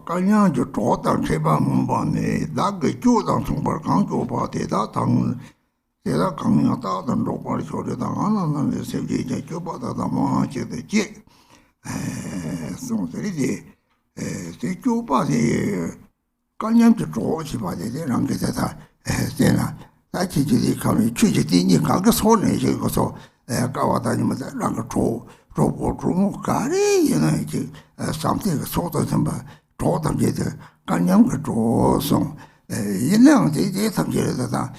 Kanyang ju chotang cheba mumba ne dagge chudang sungpar kang choba teta tang teta kanyang ta tang chopar chode tang anang ne sevje je choba ta ta maha che de che song seri de se choba de kanyang ju choba chiba de rang ke ta tena ta chi chi de kami chu chi de ni ka ga so ne je ko so ka wa ta ni ma rang ka cho bo chu ka ri ye na che something so ta samba 조당제들 간념 그 조성 인량 제제 탐지에다가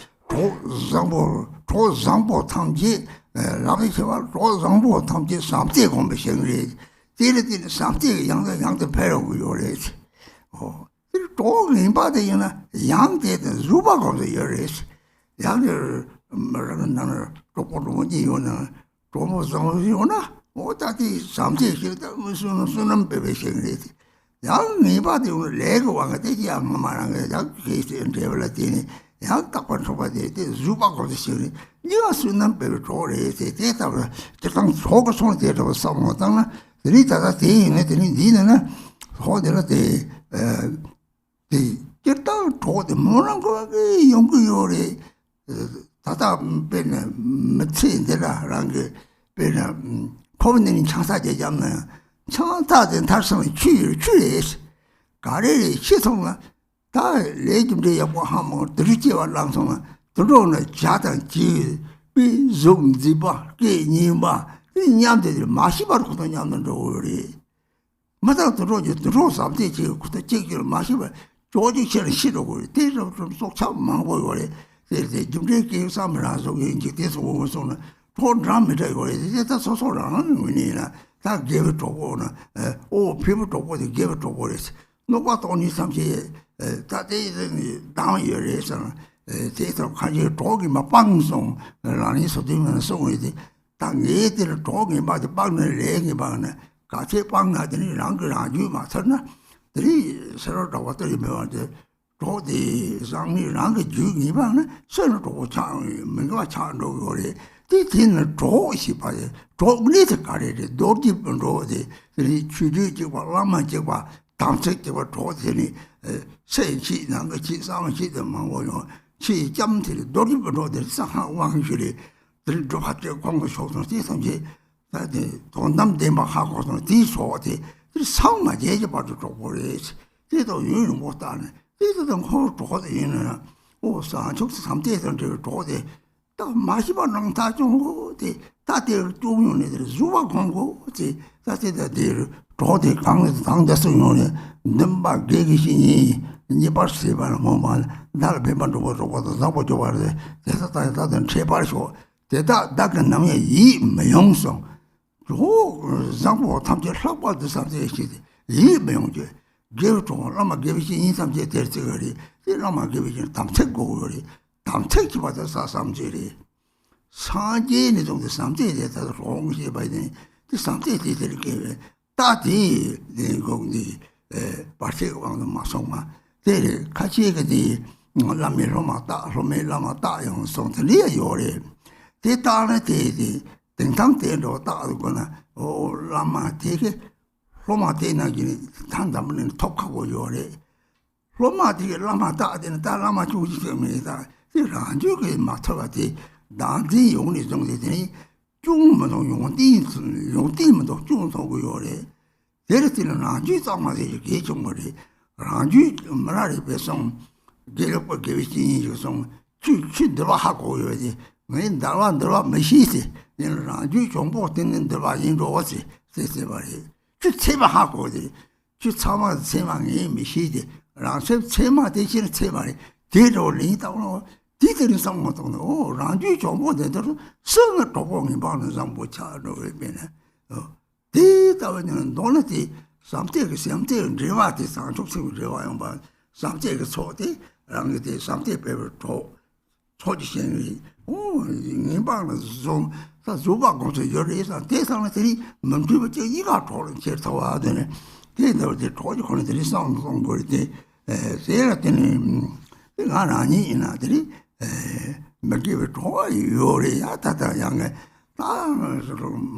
조상보 탐지 라비시와 조상보 탐지 삼대 공부 생리 데르데 삼대 양대 배우고 요래 이 조림바데이나 양대의 루바고도 요래 양들 말하는 나는 조포로지 요나 조모성 요나 뭐다디 삼대 실다 무슨 수는 배배 생리 양 니바디 오늘 레고 왕가 되지 않는 말한 거 계속 데벨라티니 양 딱번 소바데 주바고도 시리 니가 쓰는 배를 조래 대답을 저랑 소고 손에 대고 싸움하다나 리다가 대인에 되니 니는 호텔에 일단 도대 뭐는 거기 연구요래 다다 배는 며칠이더라 게 배는 포문님 창사제 잡는 창사된 달성의 취했어 가래의 시성은 다 레좀데 야고 하면 들지와 랑성은 들어오는 자단 지 비좀지바 게니마 냠들 마시바로 거도 냠는 저리 맞아 들어 삼대 지 그때 제기를 마시바 조직처럼 싫어고 대서 좀 속참 망고 요래 이제 좀제 계산을 이제 돼서 오면서는 프로그램이 되고 이제 다 소소라는 거니나 다 개를 줘보나 피부 줘보지 개를 줘보랬어 누가 돈이 삼지 다들 당을 열어서 대서 가지 도기 막 방송 라니 소리면 소리지 당예들 도기 막 방을 내게 방네 같이 방나더니 랑그 아주 맞잖아 들이 서로 도와드리면 도디 상이 랑그 주기 방네 서로 도창 뭔가 차로 거래 뒤는 조시 봐요. 조그리서 가래를 도디분 로디 이 추주지와 라마지와 당책지와 조디니 세치 난거 지상시도 뭐요. 치 점들 도디분 로디 상하 왕실이 들도 같이 광고 쇼도 뒤선지 다들 돈담대 막 하고서 뒤소디 상마 제지 봐도 조고래. 그래도 유는 못 하네. 그래도 홀 조디는 오사 적스 삼대에서 저 조디 또 마시바는 다 중고데 다들 중요네들 주와 광고지 다들 도대 강에서 당대서 요네 넘바 계기신이 니버스바는 뭐만 날 배반도 보고도 잡아줘 봐야 그래서 다들 제발쇼 대다 다근 남의 이 명성 저 장보 탐지 학과도 삼대시 이 명제 give to Lama give in some territory, the Lama give you Tamtek go, Tamtek was a some jelly. Sanjay is on the Sunday that are wrong here by the Sunday they gave that day, they go the particular on the Masoma. They catch the Lami Romata, Rome Lamata, and something near your. They target the Tantante or Targona, or Lama take it. Roma tena gini tanda mene toka wo yore. Roma tike lama ta tena ta lama chuji ke me ta. Ti ranju ke matawa te dan di yong ni zong de teni chung mo dong yong di mo dong chung so go yore. Tere tena ranju sama de ke chung mo re. Ranju mara re pe song ge lo ko ge chi ni song chu de ba ha go yore de. Me da wa me shi se. Ni ranju chung bo ten de ba yin ro se se ba re. 체마하고 주 참아 체망이 미시데 랑세 체마 대신 체마리 대로리다고 디들이 상모도 랑주 정보대로 성을 도봉이 받는 상보 차로 되면 대다원은 논의 상태가 상태 리와티 상속성 리와용 봐 상태가 초대 랑게 상태 배를 도 초지신이 인방은 좀 다 조바고서 열에서 대상들이 멈추고 이가 돌은 제타와 되네. 대들이 도지코들이 상송 거리데 제가 때는 내가 아니 이나들이 먹기를 좋아요. 요리 야다다 양에 다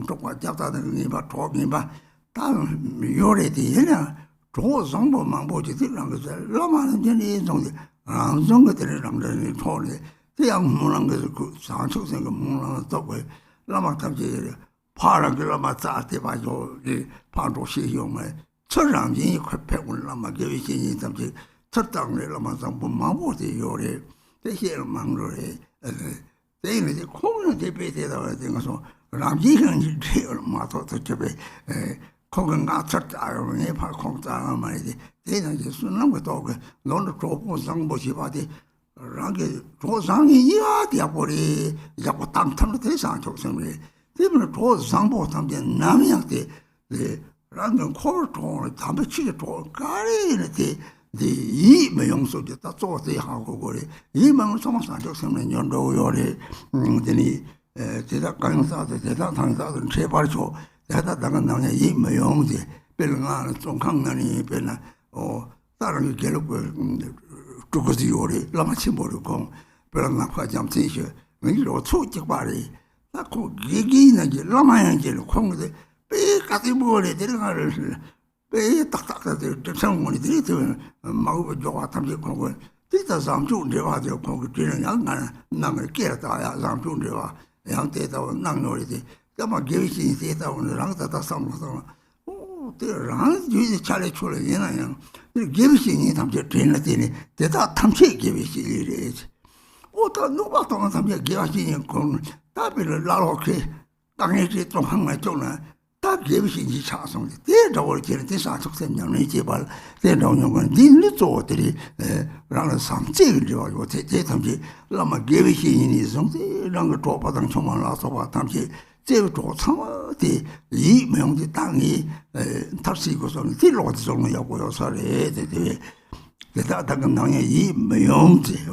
똑같이 잡다는 이봐 도기봐 다 요리들이나 조성보만 보지들랑 그서 로마는 전에 정도 안 정도들이랑 토리 그냥 뭐는 그 상속생가 뭐는 또 라마 탐지 파라게 라마 자테 봐줘 이 파도 시용에 철랑진이 커패을 라마 개위신이 탐지 첫당을 라마 상부 마보데 요래 대시를 망로래 대인이 콩을 대배되다 되어서 라지는 제일 마토도 접에 콩은가 첫다요네 파 콩자가 말이지 대인이 순한 것도 그 너는 조고 상보시 봐대 랑게 조상이 이야기야 버리 자꾸 땅탐을 대상 적성을 때문에 조상보 담제 남이한테 네 랑은 코르토를 담배치게 또 가리는데 이 명소지 다做돼 하고 그래 이 명소만 적성은 연도 요래 되니 대다 강사들 대다 당사들 제발 줘 대다 당은 나냐 이 명지 별가 좀 강난이 별나 다른 게 결국 그것이 요리 라마치 모르고 별로 나빠 잠시셔 왜로 초직 말이 나고 얘기는 게 라마양제로 콩데 빼까지 뭐래 들어가를 빼 딱딱하게 정문이 들이면 마구 좋아 탐지 콩고 뒤다 상주인데 와서 콩고 뒤는 양간 남을 깨다야 상주인데와 양대다 남노리데 그만 계획이 되다 오늘 랑다다 상무서 랑 주의 차례 출래 얘나요. 계획이 담제 되는 데니 대다 탐지 계획이 오다 누가 동안 담제 계획이 건 답을 라로케 당연히 좀 한말 좀나 다 계획이 차성 대다월 되는 대사 속셈ኛ는 제발 대동용은 닌리 조들이 라는 상제를 가지고 대담지 라마 계획이 있는 랑 도바당 총만 나서 봐 담지 제가 참아대 이 명지 땅이 탑시고서는 딜로가 좀 야고요 살에 되게 대다당 당에 이 명지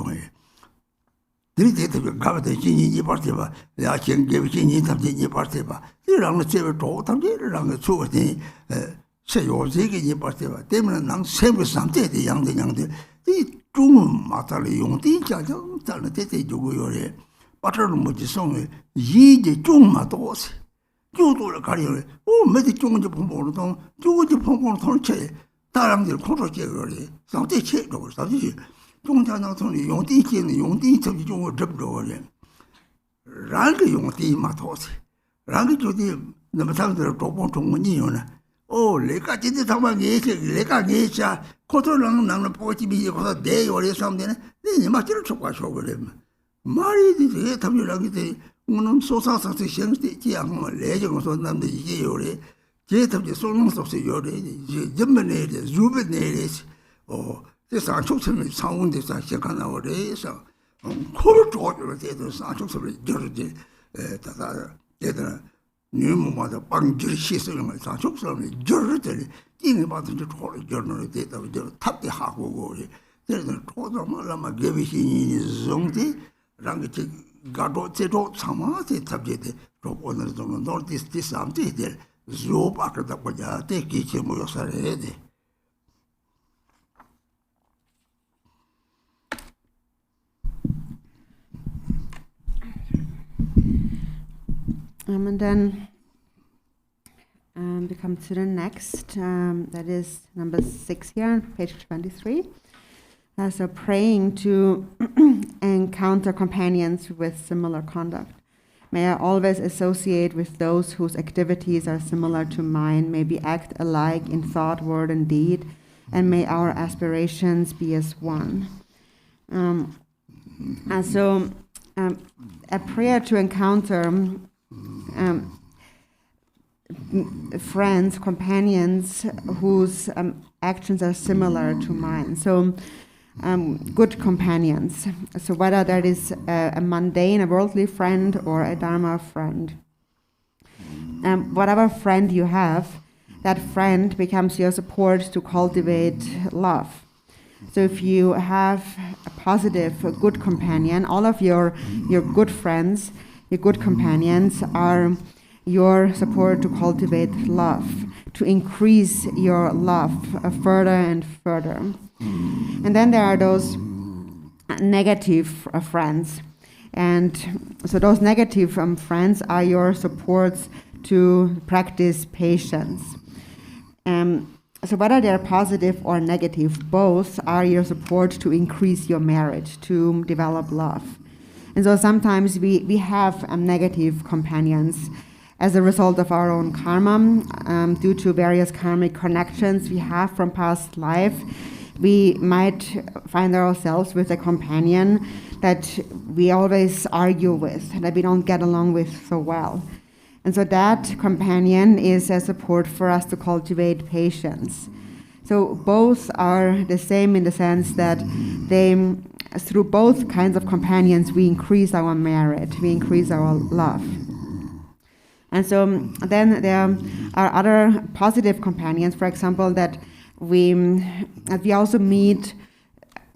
들이대도 가버데 진이 이 파티바 야 경계비진이 담지 이 파티바 이랑은 제가 담지랑 추거니 세요제게 이 파티바 때문에 난 세부 상태에 양대 이좀 마탈이 용디 자정 잘는 대대 주고요래 빠르는 뭐지 성에 이제 좀만 도시 조도를 가려래 매디 좀은지 pom보로도 조금지 pom보로 통체 다람들 코로제 거리 상태 체로 사지 종자나선이 용디기는 용디 저기 좀 접어버려 랑게 용디 마토시 랑게 저기 너무 상대로 도봉 종문이요나 내가 진짜 정말 내가 예자 코토랑 나는 보지비 거기서 내 요리 상대는 네 맞지를 촉과쇼 그래 말이 되게 답이라게 돼 오늘 소사사서 시행돼 지양을 내정서 남들 이게 요리 제 답이 소능속서 요리 이제 전면에 주변에 제 상속성을 상운데서 시작하나 그래서 코를 조절을 해도 상속성을 저르지 다다 얘들은 뉴무마다 빵질 시스템을 상속성을 저르들 띵이 받은 저 초를 저르는 데다 저 탑대 하고 그래서 초도마라마 개비신이 정대 랑게 가도 제도 상마세 탑제데 로보는 좀 노티스 삼제들 조바크다 보자 대기체 모여서래 돼. And then we come to the next, that is number 6 here, page 23. So praying to encounter companions with similar conduct. May I always associate with those whose activities are similar to mine, may we act alike in thought, word, and deed, and may our aspirations be as one. And so a prayer to encounter friends, companions whose actions are similar to mine. So good companions. So whether that is a mundane, a worldly friend, or a Dharma friend. Whatever friend you have, that friend becomes your support to cultivate love. So if you have a positive, a good companion, all of your good friends, your good companions are your support to cultivate love, to increase your love further and further. And then there are those negative friends. And so those negative friends are your supports to practice patience. So whether they're positive or negative, both are your support to increase your merit, to develop love. And so sometimes we have negative companions as a result of our own karma, due to various karmic connections we have from past life. We might find ourselves with a companion that we always argue with, that we don't get along with so well. And so that companion is a support for us to cultivate patience. So both are the same in the sense that they, through both kinds of companions, we increase our merit, we increase our love. And so then there are other positive companions, for example, that we also meet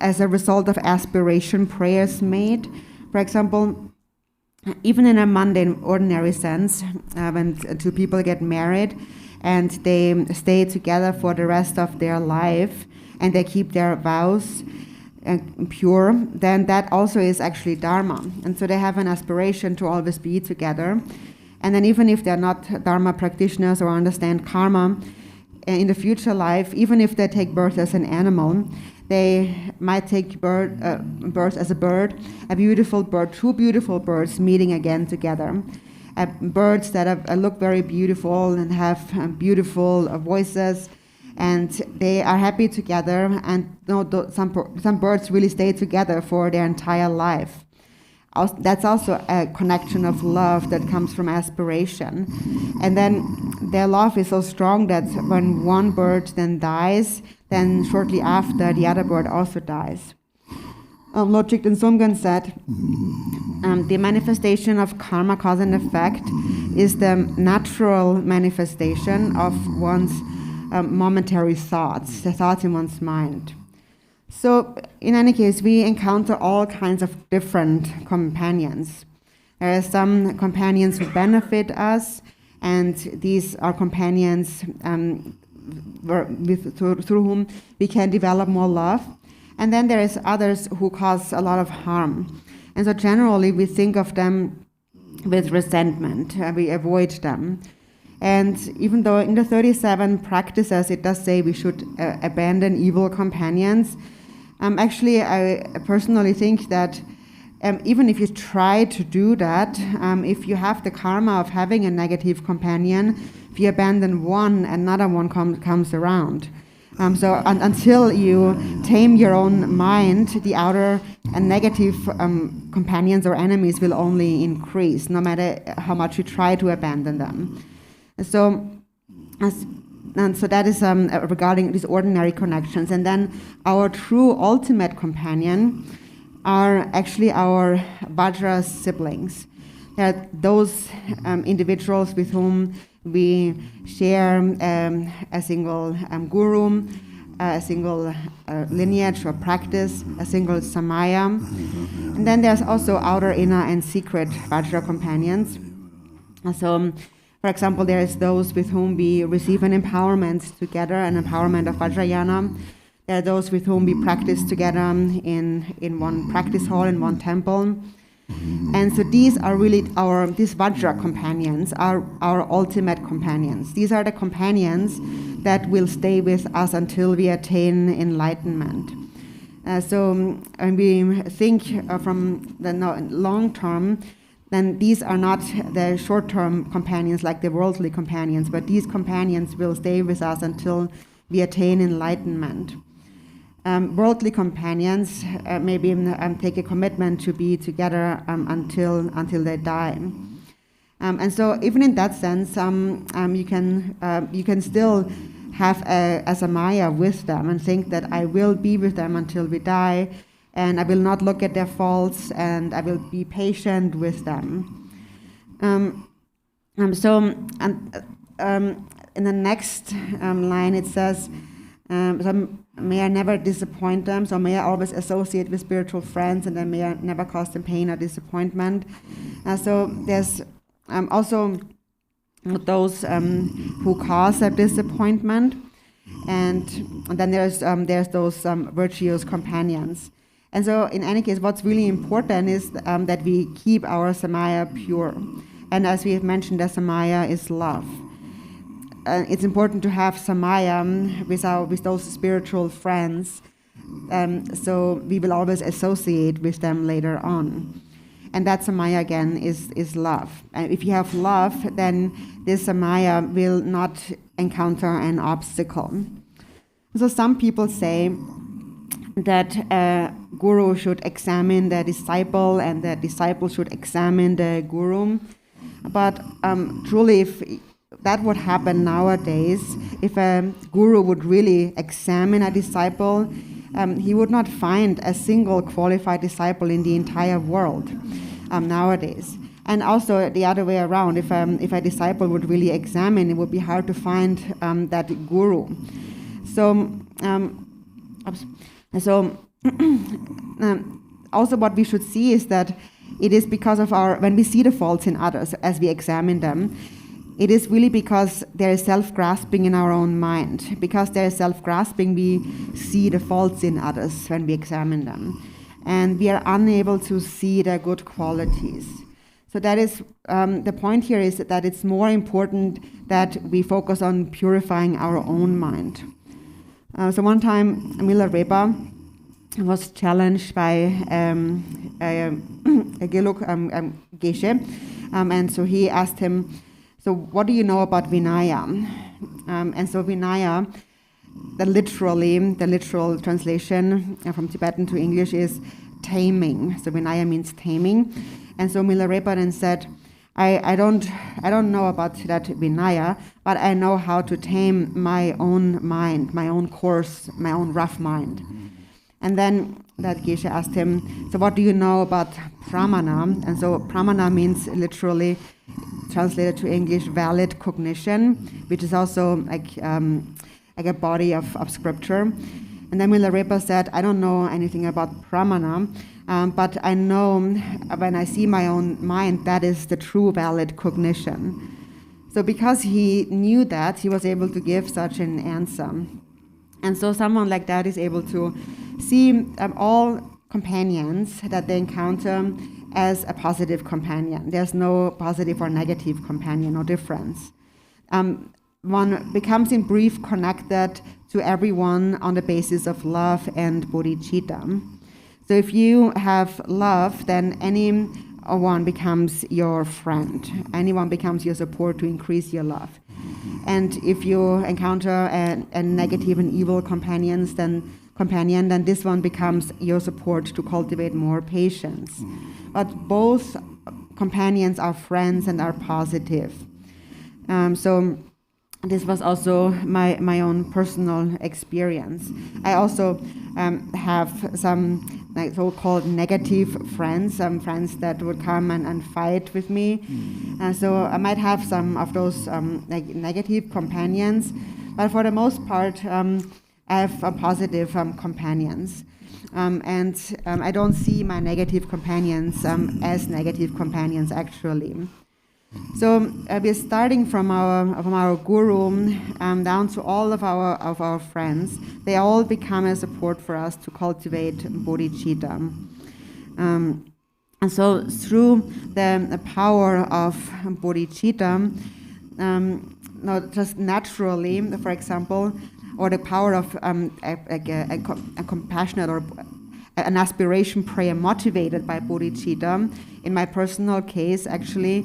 as a result of aspiration prayers made. For example, even in a mundane, ordinary sense, when two people get married and they stay together for the rest of their life and they keep their vows pure, then that also is actually Dharma. And so they have an aspiration to always be together. And then even if they're not Dharma practitioners or understand karma, in the future life, even if they take birth as an animal, they might take birth as a bird, a beautiful bird, two beautiful birds meeting again together. Birds that look very beautiful and have beautiful voices, and they are happy together, and some birds really stay together for their entire life. That's also a connection of love that comes from aspiration. And then their love is so strong that when one bird then dies, then shortly after the other bird also dies. Lord Jigten Sumgön said, the manifestation of karma, cause and effect, is the natural manifestation of one's momentary thoughts, the thoughts in one's mind. So, in any case, we encounter all kinds of different companions. There are some companions who benefit us, and these are companions through whom we can develop more love. And then there is others who cause a lot of harm. And so generally we think of them with resentment, we avoid them. And even though in the 37 practices it does say we should abandon evil companions, actually, I personally think that even if you try to do that, if you have the karma of having a negative companion, if you abandon one, another one comes around. So until you tame your own mind, the outer and negative companions or enemies will only increase, no matter how much you try to abandon them. So that is regarding these ordinary connections. And then our true ultimate companion are actually our Vajra siblings. There are those individuals with whom we share a single guru, a single lineage or practice, a single samaya. And then there's also outer, inner, and secret Vajra companions. So, for example, there's those with whom we receive an empowerment together, an empowerment of Vajrayana. There are those with whom we practice together in one practice hall, in one temple. And so these are really these Vajra companions are our ultimate companions. These are the companions that will stay with us until we attain enlightenment. So when we think from the long term, then these are not the short-term companions like the worldly companions, but these companions will stay with us until we attain enlightenment. Worldly companions maybe take a commitment to be together until they die. And so even in that sense, you can still have a samaya with them and think that I will be with them until we die, and I will not look at their faults, and I will be patient with them. In the next line it says, so may I never disappoint them, so may I always associate with spiritual friends, and then may I never cause them pain or disappointment. So there's also those who cause a disappointment, and then there's those virtuous companions. And so in any case, what's really important is that we keep our samaya pure. And as we have mentioned, the samaya is love. It's important to have samaya with those spiritual friends, so we will always associate with them later on. And that samaya again is love. And if you have love, then this samaya will not encounter an obstacle. So some people say that a guru should examine the disciple and the disciple should examine the guru. But truly, if that would happen nowadays, if a guru would really examine a disciple, he would not find a single qualified disciple in the entire world nowadays. And also the other way around, if a disciple would really examine, it would be hard to find that guru. So also what we should see is that it is because of when we see the faults in others as we examine them, it is really because there is self-grasping in our own mind. Because there is self-grasping, we see the faults in others when we examine them. And we are unable to see their good qualities. So that is, the point here is that it's more important that we focus on purifying our own mind. So one time, Milarepa was challenged by a Geluk Geshe, and so he asked him, so what do you know about Vinaya? And so Vinaya, the literal translation from Tibetan to English is taming. So Vinaya means taming. And so Milarepa then said, I don't know about that Vinaya, but I know how to tame my own mind, my own coarse, my own rough mind. And then that Geshe asked him, so what do you know about Pramana? And so Pramana means literally, translated to English, valid cognition, which is also like a body of scripture. And then Milarepa said, I don't know anything about Pramana, but I know when I see my own mind, that is the true valid cognition. So because he knew that, he was able to give such an answer. And so someone like that is able to see all companions that they encounter as a positive companion. There's no positive or negative companion, no difference. One becomes in brief connected to everyone on the basis of love and bodhicitta. So if you have love, then anyone becomes your friend. Anyone becomes your support to increase your love. And if you encounter a negative and evil companion, then this one becomes your support to cultivate more patience. But both companions are friends and are positive. So this was also my own personal experience. I also have some like so-called negative friends, friends that would come and fight with me. So I might have some of those like negative companions, but for the most part, I have positive companions. And I don't see my negative companions as negative companions actually. So we're starting from our guru down to all of our friends. They all become a support for us to cultivate bodhicitta. And so through the power of bodhicitta, not just naturally, for example, or the power of a compassionate or an aspiration prayer motivated by bodhicitta. In my personal case, actually,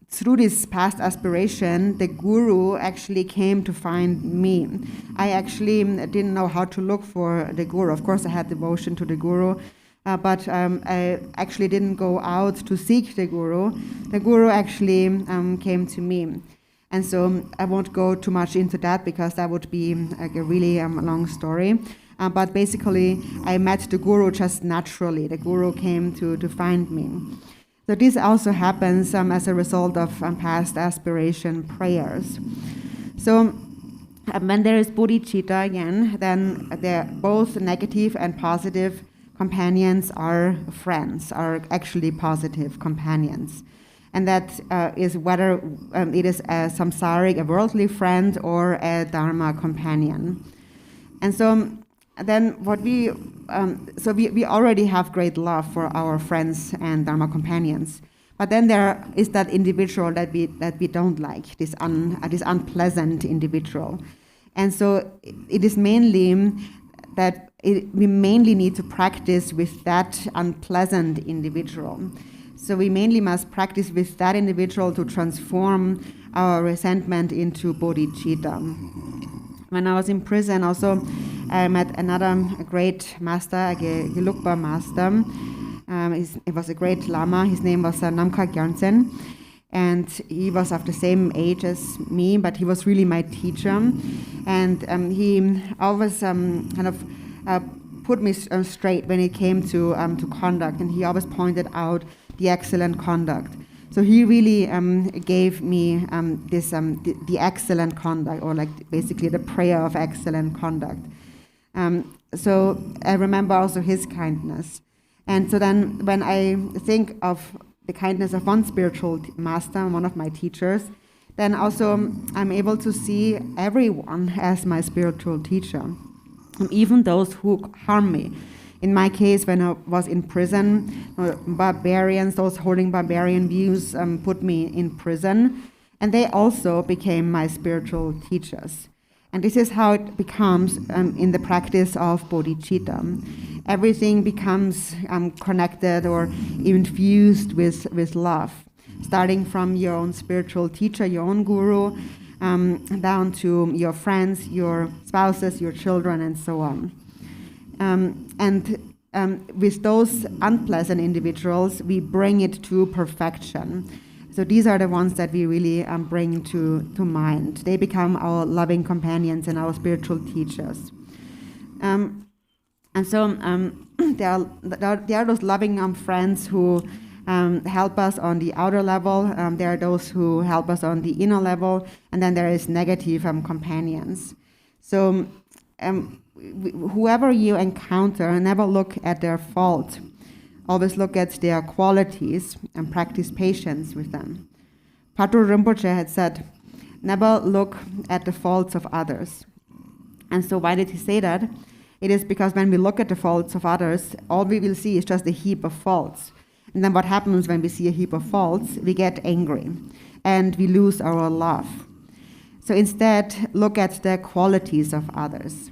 through this past aspiration, the guru actually came to find me. I actually didn't know how to look for the guru. Of course, I had devotion to the guru, but I actually didn't go out to seek the guru. The guru actually came to me. And so I won't go too much into that because that would be like a really long story. But basically, I met the guru just naturally. The guru came to find me. So this also happens as a result of past aspiration prayers. So when there is bodhicitta again, then both negative and positive companions are friends, are actually positive companions. And that is whether it is a samsaric, a worldly friend, or a dharma companion. And so then what we already have great love for our friends and dharma companions. But then there is that individual that we don't like, this unpleasant individual. And so it is mainly that we mainly need to practice with that unpleasant individual. So we mainly must practice with that individual to transform our resentment into bodhicitta. When I was in prison also, I met another great master, a Gelugpa master. It was a great Lama. His name was Namkha Gyaltsen. And he was of the same age as me, but he was really my teacher. And he always kind of put me straight when it came to conduct. And he always pointed out the excellent conduct. So he really gave me the excellent conduct, or like basically the prayer of excellent conduct. So I remember also his kindness. And so then when I think of the kindness of one spiritual master, one of my teachers, then also I'm able to see everyone as my spiritual teacher, even those who harm me. In my case, when I was in prison, barbarians, those holding barbarian views, put me in prison, and they also became my spiritual teachers. And this is how it becomes in the practice of bodhicitta. Everything becomes connected or infused with love, starting from your own spiritual teacher, your own guru, down to your friends, your spouses, your children, and so on. And with those unpleasant individuals, we bring it to perfection. So these are the ones that we really bring to mind. They become our loving companions and our spiritual teachers. And so there are those loving friends who help us on the outer level. There are those who help us on the inner level. And then there is negative companions. So whoever you encounter, never look at their fault. Always look at their qualities and practice patience with them. Patrul Rinpoche had said, never look at the faults of others. And so why did he say that? It is because when we look at the faults of others, all we will see is just a heap of faults. And then what happens when we see a heap of faults? We get angry and we lose our love. So instead, look at the qualities of others.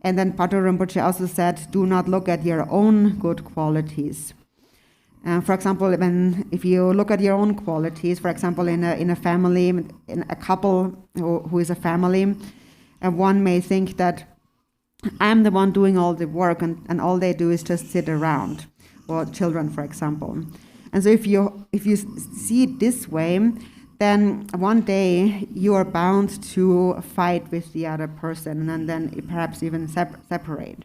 And then Patrul Rinpoche also said, do not look at your own good qualities. For example, if you look at your own qualities, for example, in a family, in a couple who is a family, one may think that I'm the one doing all the work and all they do is just sit around, or children, for example. And so if you see it this way, then one day you are bound to fight with the other person and then perhaps even separate.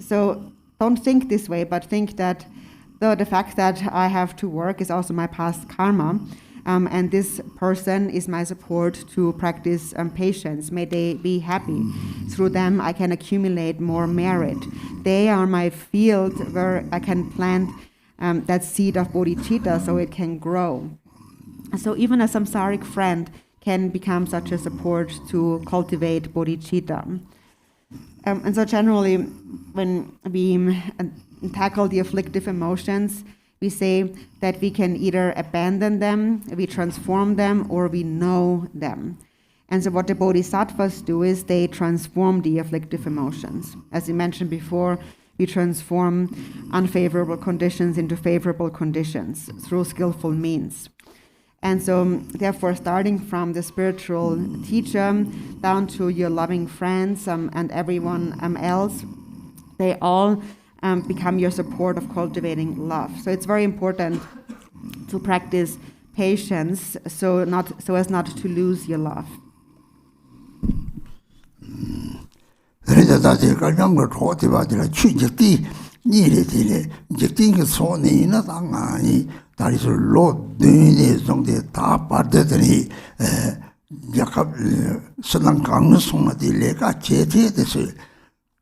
So don't think this way, but think that the fact that I have to work is also my past karma. And this person is my support to practice patience. May they be happy. Through them, I can accumulate more merit. They are my field where I can plant that seed of bodhicitta so it can grow. So even a samsaric friend can become such a support to cultivate bodhicitta. And so generally, when we tackle the afflictive emotions, we say that we can either abandon them, we transform them, or we know them. And so what the bodhisattvas do is they transform the afflictive emotions. As we mentioned before, we transform unfavorable conditions into favorable conditions through skillful means. And so, therefore, starting from the spiritual teacher down to your loving friends and everyone else, they all become your support of cultivating love. So it's very important to practice patience so as not to lose your love.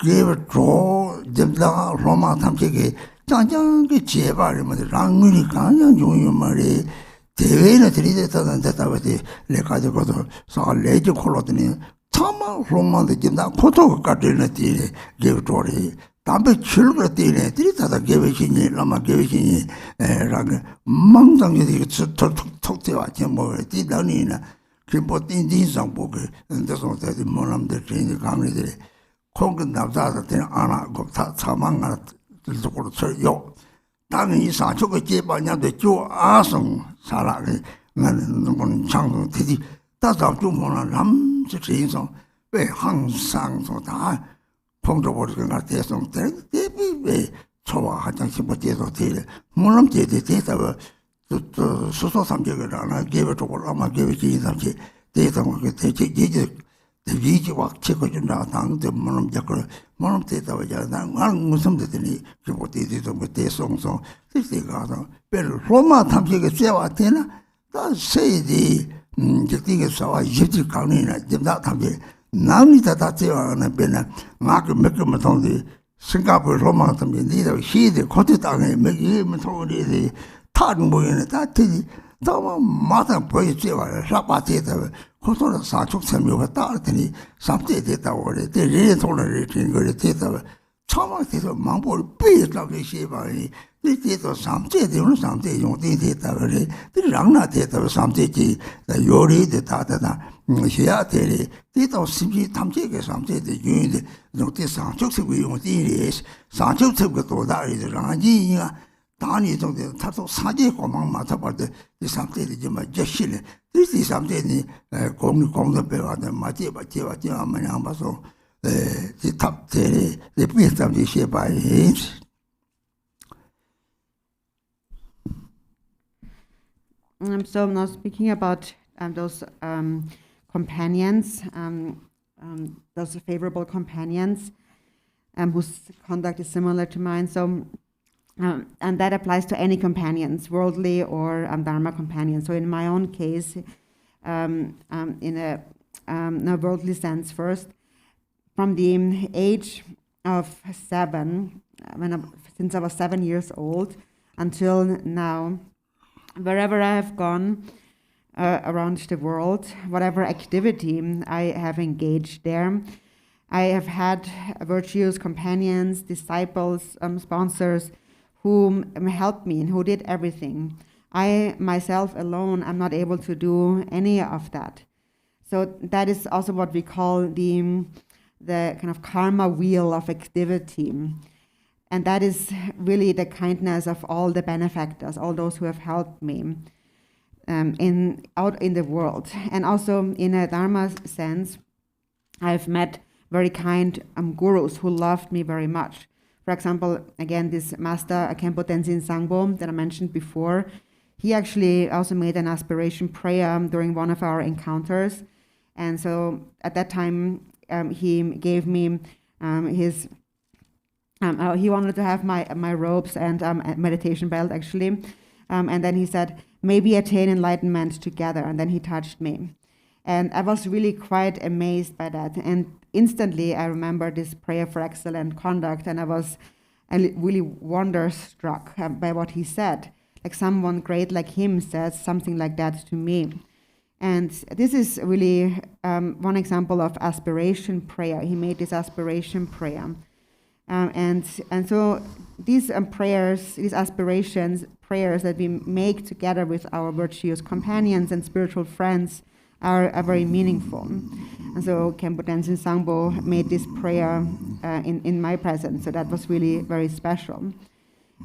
gave draw Jemla Roma Tamcheke, Janjang Jeba, Rangi Kanya Jumari, Tevena Trideta that I was the Lecadicoto, saw a lady colotini, Tama Roma the Jemda Koto Cardinati, gave Tori, Tampe Chilgratine, Trita gave it Lama gave it Rag, Mangdang talk to Achemo, Tidanina, Kimpot in this book, and that's what the Monam the train the community. Kongen Navzada then Anna Gopta Samanga to Yo. Tang is a chocolate jebanya the Joe Asong Salari, Nan Chang Titi. That's our Jumona Lam Situation, where Hang Sang so that Ponto was going to test on they be Choa Hatansipotato Tele. Mulam Tete Teta to Soso Samjagana gave it to Lama, gave it to them. Data will take it. The Viji walk check on the Monum Jacker, Monum Teta, one Muslim didn't reported with their song. So this they got but Roma Tamjaka Seva Tena, that's say the thing is so I Jiti County, did not have it. Now that's on a banner, Mark Mekamaton, the Singapore Roma Tambi, neither she the Kotitang, make him the Tartan boy in that. Tama mata boy Seva, Rapateta. Kotora Sachuk Samuel Tartani, something data or the really tolerating the theatre. Thomas Tito Mambo beat like a shiva. The theatre something, they don't something, you think theatre, the Rana theatre, something, the Yori, the Tata, Shiateri, Tito simply Tamjaka, something, the unit, notice Sanchuk, we don't think Sanchuk took the Dari, the Rangi. Dani don't the Tato Saji Komang Matabat, the something that you might just chill. This is something going the Beva, the Mativa, Manambaso, the top the beast of the shape by age. So I'm now speaking about those companions, those favorable companions whose conduct is similar to mine. So. And that applies to any companions, worldly or Dharma companions. So in my own case, in a worldly sense first, from the age of 7, since I was 7 years old, until now, wherever I have gone around the world, whatever activity I have engaged there, I have had virtuous companions, disciples, sponsors, who helped me and who did everything. I myself alone, I'm not able to do any of that. So that is also what we call the kind of karma wheel of activity. And that is really the kindness of all the benefactors, all those who have helped me out in the world. And also in a Dharma sense, I've met very kind gurus who loved me very much. For example, again, this master Khenpo Tenzin Sangpo that I mentioned before, he actually also made an aspiration prayer during one of our encounters. And so at that time, he gave me his He wanted to have my robes and a meditation belt, actually. And then he said, maybe attain enlightenment together. And then he touched me. And I was really quite amazed by that. And instantly I remember this prayer for excellent conduct. And I was really wonderstruck by what he said. Like someone great like him says something like that to me. And this is really one example of aspiration prayer. He made this aspiration prayer. And so these prayers, these aspirations, prayers that we make together with our virtuous companions and spiritual friends are very meaningful. And so Khenpo Tenzin Sangpo made this prayer in my presence, so that was really very special.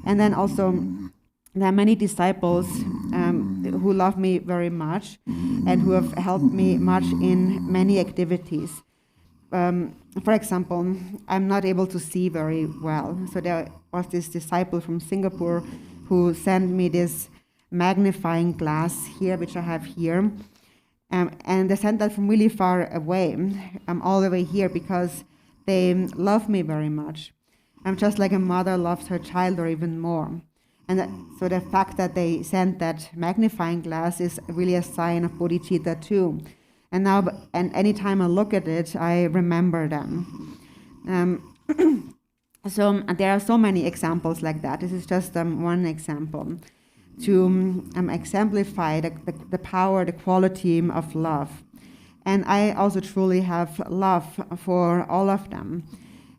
And then also, there are many disciples who love me very much and who have helped me much in many activities. For example, I'm not able to see very well. So there was this disciple from Singapore who sent me this magnifying glass here, which I have here. And they sent that from really far away, all the way here, because they love me very much. I'm just like a mother loves her child, or even more. And so the fact that they sent that magnifying glass is really a sign of bodhicitta too. And now, and anytime I look at it, I remember them. So there are so many examples like that. This is just one example to exemplify the power, the quality of love. And I also truly have love for all of them.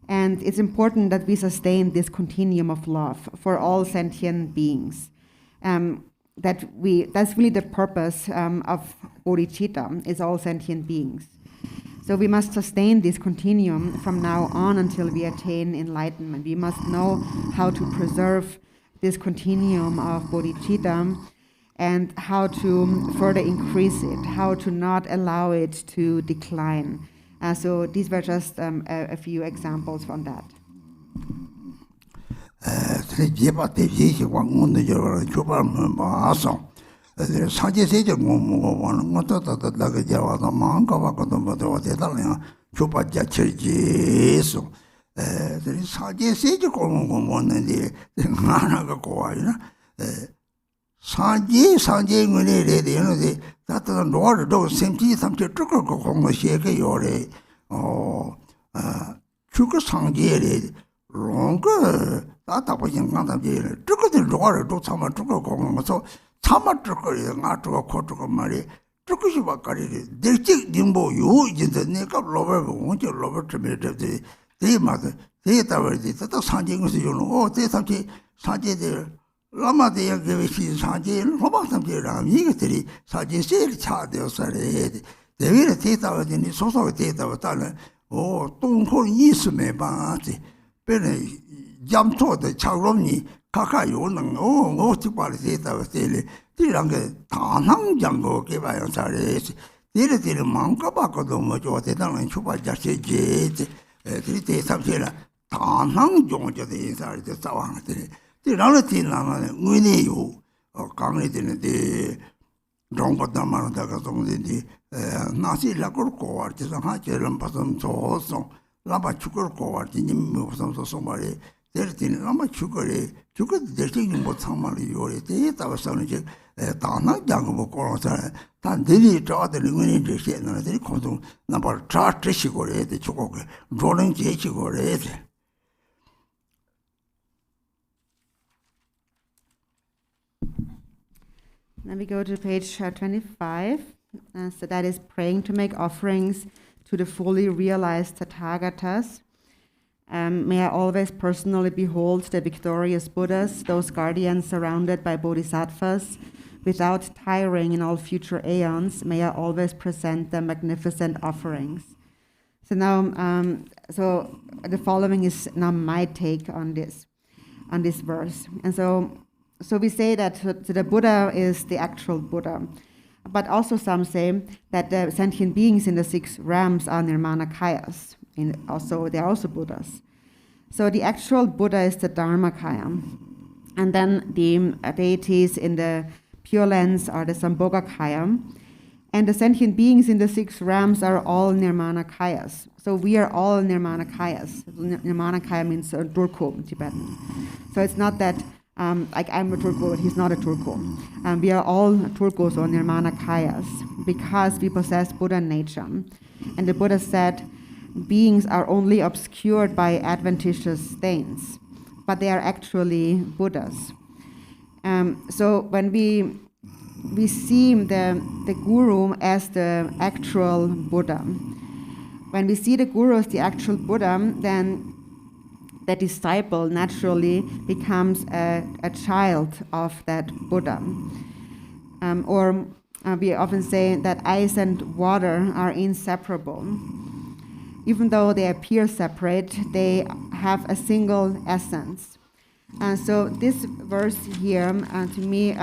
And it's important that we sustain this continuum of love for all sentient beings. That's really the purpose of bodhicitta, is all sentient beings. So we must sustain this continuum from now on until we attain enlightenment. We must know how to preserve this continuum of bodhicitta and how to further increase it, how to not allow it to decline. So these were just a few examples from that. 상제 문에 되는데 다들 노르도 샘지 삼체 쭉쭉 공고 시게 요래 추그 상제에 롱거 다다보신 간다게 쭉쭉 노르도 참아 쭉쭉 공고서 참아 쭉쭉 나쭉 코쭉 말이 쭉쭉 bakari derchik dimbo 요 이제 내가 로버 온저 로버 트메데 대마다 대다버지 다 상제 것이 요노 대삼체 상제들 라마데야 게베시 사제 로바삼제라 이것들이 사제 세일 차되어서래 대위를 대다더니 소소가 대다더는 동호 이스메 바지 베네 잠토의 차롬니 가까이오는 어떻게 대다더니 이랑게 다낭장고 개발한 자래 이래들이 망가 바꿔도 뭐 좋대다는 추바자세제 들이 삼제라 다낭종저대 사르데 싸왕들이 라르티나는 의내요 강에 되는데 정보담만다가 동네디 나시라고 거와지서 하체는 받은 조성 라바 축을 거와지 님 무슨 소말이 데르티는 라마 축을 축을 데르티는 못 참말이 요래 대다서는 이제 다나 장고 거라서 단들이 저들 의내들 시에는 고동 나발 차트시고래 돼 주고 조는 제시고래 돼 Then we go to page 25. So that is praying to make offerings to the fully realized Tathagatas. May I always personally behold the victorious Buddhas, those guardians surrounded by bodhisattvas, without tiring in all future aeons. May I always present them magnificent offerings. So now, so the following is now my take on this verse. And so we say that the Buddha is the actual Buddha. But also some say that the sentient beings in the 6 realms are Nirmanakayas. They are also Buddhas. So the actual Buddha is the Dharmakaya. And then the deities in the Pure Lands are the Sambhogakaya. And the sentient beings in the 6 realms are all Nirmanakayas. So we are all Nirmanakayas. Nirmanakaya means Turko in Tibetan. So it's not that like I'm a Turko, but he's not a Turko. We are all Turkos or Nirmanakayas because we possess Buddha nature. And the Buddha said, beings are only obscured by adventitious stains, but they are actually Buddhas. So when we see the Guru as the actual Buddha, when we see the Guru as the actual Buddha, then the disciple naturally becomes a child of that Buddha. Or we often say that ice and water are inseparable. Even though they appear separate, they have a single essence. And so this verse here, to me,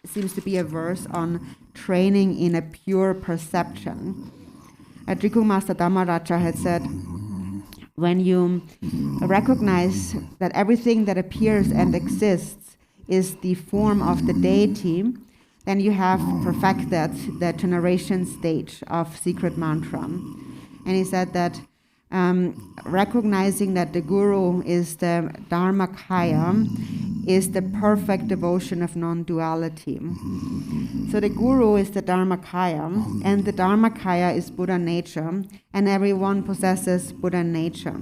seems to be a verse on training in a pure perception. Trikung Master Dhammaraja had said, when you recognize that everything that appears and exists is the form of the deity, then you have perfected the generation stage of secret mantra. And he said that recognizing that the Guru is the Dharmakaya is the perfect devotion of non-duality. So the Guru is the Dharmakaya, and the Dharmakaya is Buddha nature, and everyone possesses Buddha nature.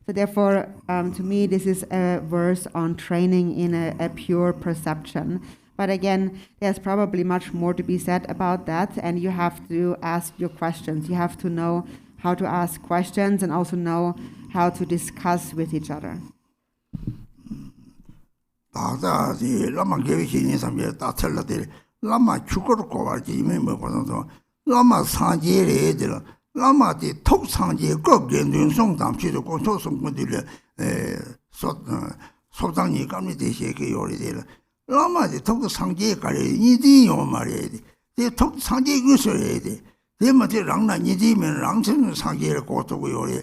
So therefore, to me, this is a verse on training in a pure perception. But again, there's probably much more to be said about that, and you have to ask your questions. You have to know how to ask questions and also know how to discuss with each other. Lama Gavishini Samir Tatella, Lama Chukurko, Lama Sanjere, Lama the Top Sanje, Gogan, doing some time, she to go some good Sotani community shake already. Lama the Top Sanje, Nidi or Marie, they took Sanje Gusere. They might run a Nidim and Ranson Sanje go to Yore.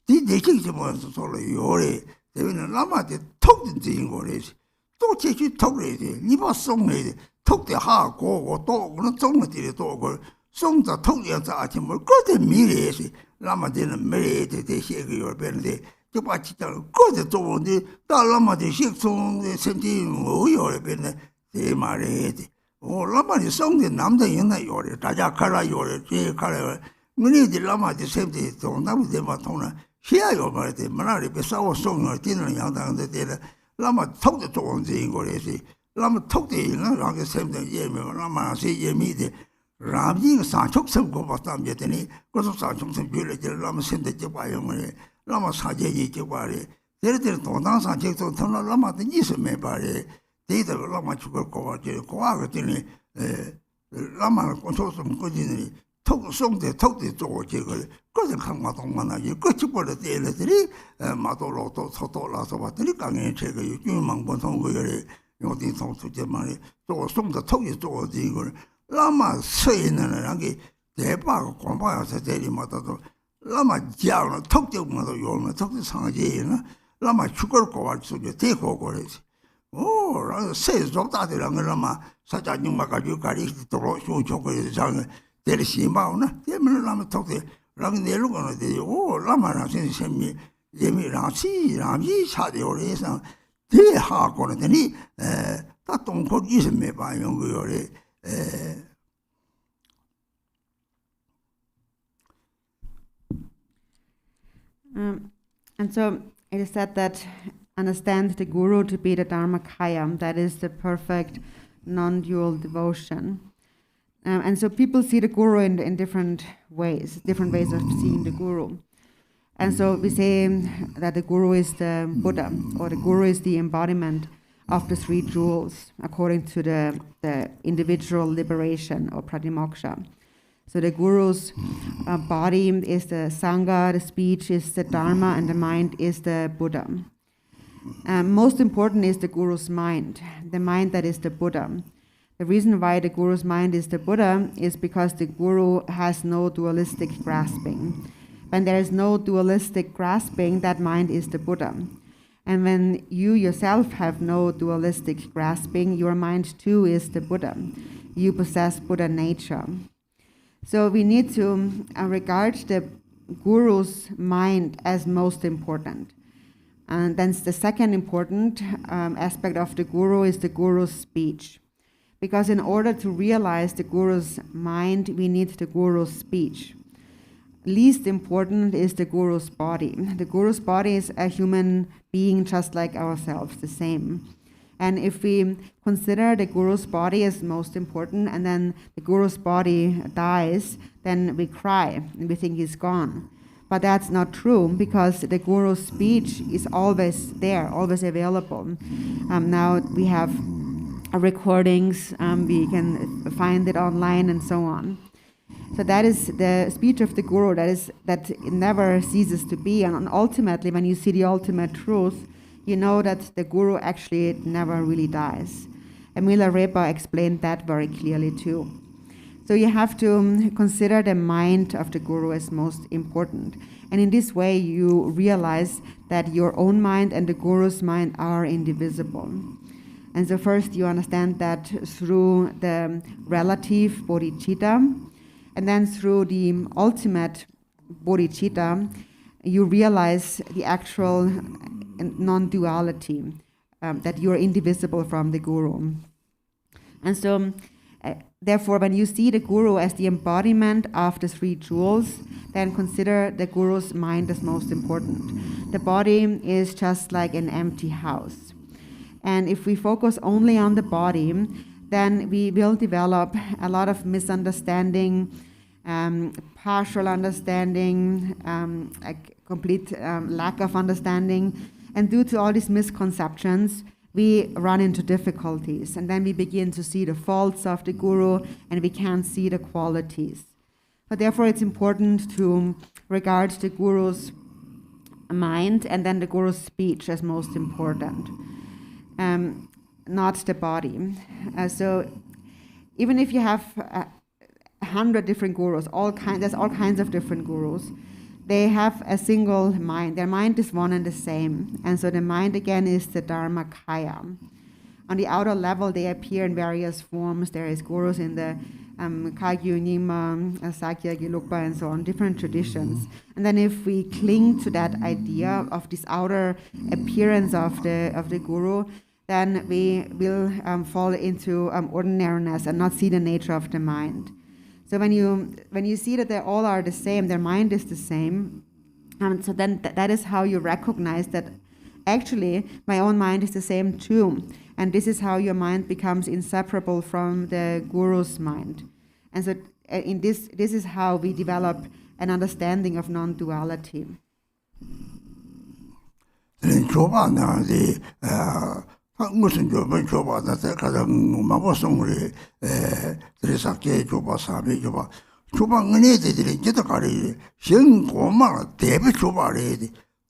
Did they kick the ones to Yore? They went a Lama the took the thing or is. Don't take you talk lady, you must song lady, took the hard go or dog, not song the dog, song the took the item, got the mirror, Lama didn't marry they shake your bendy. The watch got the dog, the Lama the shake song, the same thing, oh, you're a bendy, they married. Oh, Lama is song the number in the yore, Tajakara yore, J. Kara, many the Lama the same day, don't know them at Tona, share your birthday, Manari, Besawa song or dinner young down the data. Lama took the tone the English. Lama took the long the same thing, Lama say, ye meet the Ramji, San took some go for some yetany, because of some village, Lama sent the Jabay, Lama Saji Jabari. There is no dance and take to Lama the Nisa Mabari. They the Lama Chuko Coagatini, Lama control some good. Took song the took the door jiggle, got the come out on one, you got to put the day, Matolo, Totola, so what the Likan and check you, Mang Bontongo, you think to the money, so song the took his door jiggle. Lama saying and Rangi, the bag combines the daily mother. Lama Jana took the mother, you took the Sanjay, Lama Chuko Coat, so you take over it. Oh, says Doctor Lama, such a new Macaju carry to Rosso Chocolate. There is Simbauna, the Lama talk the Rang the Lugan, oh, Lama sent me, Jimmy Ramsey, Ramsey, Sadi or Resa, they hark on the knee, that don't call use me by young Yore. And so it is said that understand the Guru to be the Dharmakaya, that is the perfect non-dual devotion. And so people see the Guru in different ways of seeing the Guru. And so we say that the Guru is the Buddha, or the Guru is the embodiment of the 3 jewels, according to the individual liberation or pratimoksha. So the Guru's body is the Sangha, the speech is the Dharma, and the mind is the Buddha. Most important is the Guru's mind, the mind that is the Buddha. The reason why the Guru's mind is the Buddha is because the Guru has no dualistic grasping. When there is no dualistic grasping, that mind is the Buddha. And when you yourself have no dualistic grasping, your mind too is the Buddha. You possess Buddha nature. So we need to regard the guru's mind as most important. And then the second important aspect of the guru is the guru's speech. Because in order to realize the guru's mind, we need the guru's speech. Least important is the guru's body. The guru's body is a human being just like ourselves, the same. And if we consider the guru's body as most important, and then the guru's body dies, then we cry and we think he's gone. But that's not true, because the guru's speech is always there, always available. Now we have recordings, we can find it online and so on. So that is the speech of the guru, that it never ceases to be. And ultimately, when you see the ultimate truth, you know that the guru actually never really dies. Emila Repa explained that very clearly too. So you have to consider the mind of the guru as most important. And in this way, you realize that your own mind and the guru's mind are indivisible. And so first you understand that through the relative bodhicitta, and then through the ultimate bodhicitta, you realize the actual non-duality, that you are indivisible from the guru. And so, therefore, when you see the guru as the embodiment of the three jewels, then consider the guru's mind as most important. The body is just like an empty house. And if we focus only on the body, then we will develop a lot of misunderstanding, partial understanding, a complete lack of understanding. And due to all these misconceptions, we run into difficulties. And then we begin to see the faults of the guru, and we can't see the qualities. But therefore, it's important to regard the guru's mind and then the guru's speech as most important. Not the body. So even if you have 100 different gurus, there's all kinds of different gurus, they have a single mind. Their mind is one and the same. And so the mind again is the Dharmakaya. On the outer level, they appear in various forms. There is gurus in the Kagyu, Nyingma, Sakya, Gelugpa, and so on, different traditions. And then if we cling to that idea of this outer appearance of the guru, then we will fall into ordinariness and not see the nature of the mind. So when you see that they all are the same, their mind is the same, so then that is how you recognize that actually my own mind is the same too. And this is how your mind becomes inseparable from the guru's mind. And so in this is how we develop an understanding of non-duality. 무슨 조번 줘봐다 가장 마보송으로 드레사케 줘봐 사비 줘봐 줘봐 은혜들이 이제도 가리 신고만 대비 줘봐래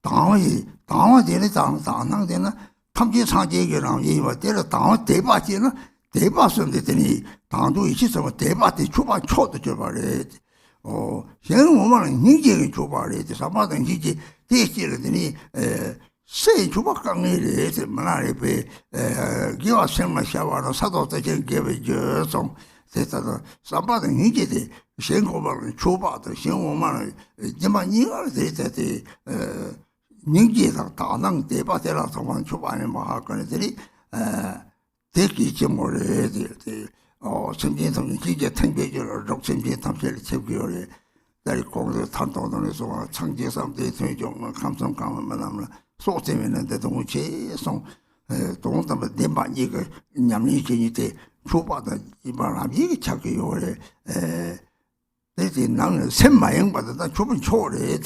당화 되는 당당 되는 탐지 상제기랑 이와 때려 당화 대바지는 대바선들이 당도 있어서 대바티 줘봐 초도 줘봐래 신고만 인제 줘봐래 사마든 이제 대시르더니 세 주박강이래 말아래 기와 생마 샤와로 사도도 전 개베죠 됐다 사바든 이제데 생고바를 줘봐도 생고만 이제만 이걸 됐대 닝제다 다낭 대바대라 동안 줘봐네 뭐 하거니들이 대기지 모래 성진성 이제 탱배지로 록생지 탐실 체크요래 다리 공도 탄도도에서 창제상 대통령 감성감을 만나면 소재면은 동체성 동담의 대만 이거 냠리진이데 주바다 이바람 이게 자기 요래 대지 나는 샘마행 받다 주변 초래.